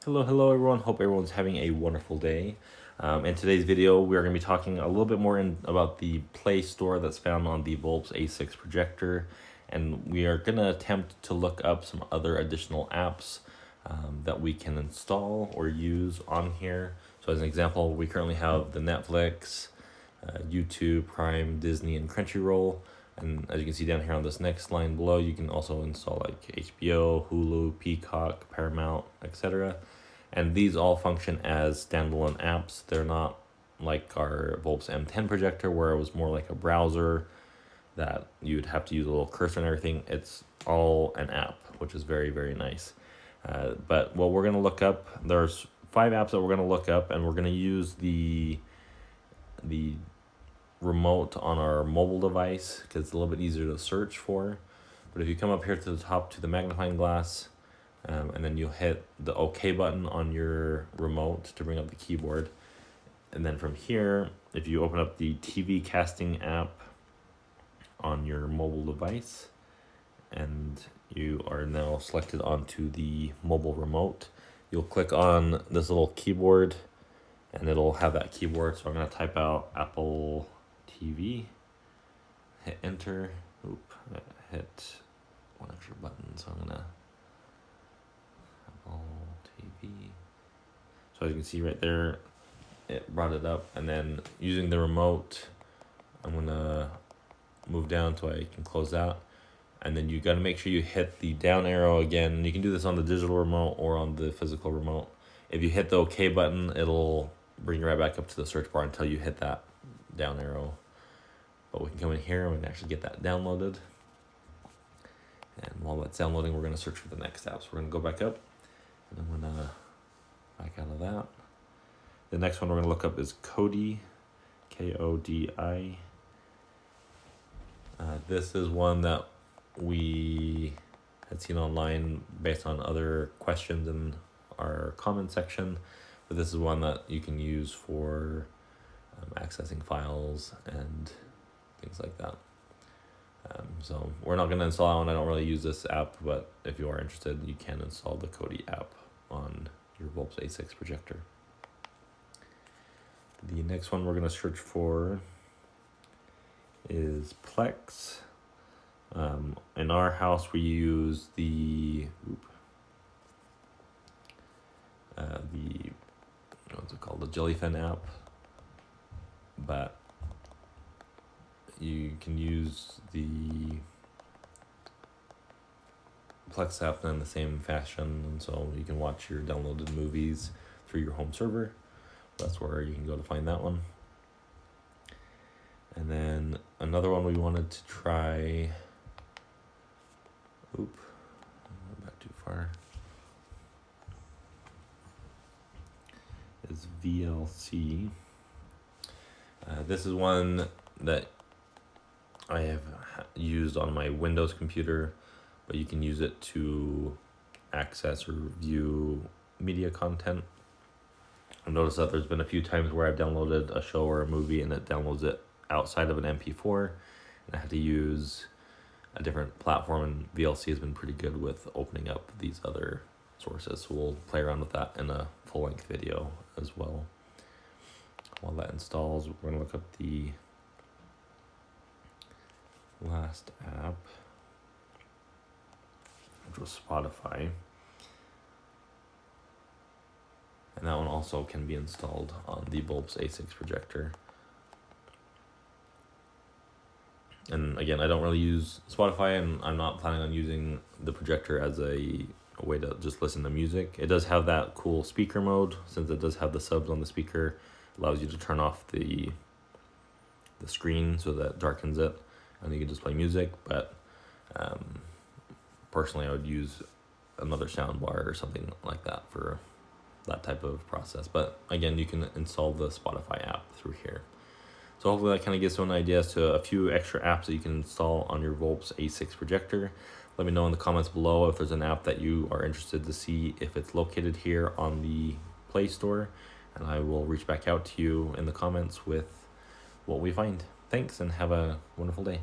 Hello everyone, hope everyone's having a wonderful day. In today's video, we're going to be talking a little bit more about the Play Store that's found on the VOPLLS A6 projector, and we are going to attempt to look up some other additional apps that we can install or use on here. So as an example, we currently have the Netflix, YouTube, Prime, Disney, and Crunchyroll. And as you can see down here on this next line below, you can also install like HBO, Hulu, Peacock, Paramount, etc. And these all function as standalone apps. They're not like our VOPLLS M10 projector where it was more like a browser that you'd have to use a little cursor and everything. It's all an app, which is very, very nice. But what we're going to look up, there's 5 apps that we're going to look up, and we're going to use the remote on our mobile device because it's a little bit easier to search for. But if you come up here to the top to the magnifying glass, and then you'll hit the OK button on your remote to bring up the keyboard. And then from here, if you open up the TV casting app on your mobile device, and you are now selected onto the mobile remote, you'll click on this little keyboard and it'll have that keyboard. So I'm going to type out Apple TV, hit enter. Hit one extra button, so I'm going to Apple TV. So as you can see right there, it brought it up, and then using the remote, I'm gonna move down so I can close that, and then you got to make sure you hit the down arrow again. You can do this on the digital remote or on the physical remote. If you hit the OK button, it'll bring you right back up to the search bar until you hit that down arrow. But we can come in here and we can actually get that downloaded. And while that's downloading, we're going to search for the next app. So we're going to go back up, and I'm going to back out of that. The next one we're going to look up is Kodi, Kodi. This is one that we had seen online based on other questions in our comment section. But this is one that you can use for accessing files and things like that. So we're not going to install that one. I don't really use this app, but if you are interested, you can install the Kodi app on your VOPLLS A6 projector. The next one we're going to search for is Plex. In our house, we use the what's it called, the Jellyfin app, but you can use the Plex app in the same fashion, and so you can watch your downloaded movies through your home server. That's where you can go to find that one. And then another one we wanted to try, I went back too far, is VLC. This is one that I have used on my Windows computer, but you can use it to access or view media content. I've noticed that there's been a few times where I've downloaded a show or a movie and it downloads it outside of an MP4, and I had to use a different platform, and VLC has been pretty good with opening up these other sources. So we'll play around with that in a full-length video as well. While that installs, we're going to look up the last app, which was Spotify. And that one also can be installed on the VOPLLS A6 projector. And again, I don't really use Spotify, and I'm not planning on using the projector as a way to just listen to music. It does have that cool speaker mode, since it does have the subs on the speaker. It allows you to turn off the screen so that darkens it, and you can just play music. But personally, I would use another sound bar or something like that for that type of process. But again, you can install the Spotify app through here. So hopefully that kind of gives you an idea as to a few extra apps that you can install on your VOPLLS A6 projector. Let me know in the comments below if there's an app that you are interested to see if it's located here on the Play Store, and I will reach back out to you in the comments with what we find. Thanks, and have a wonderful day.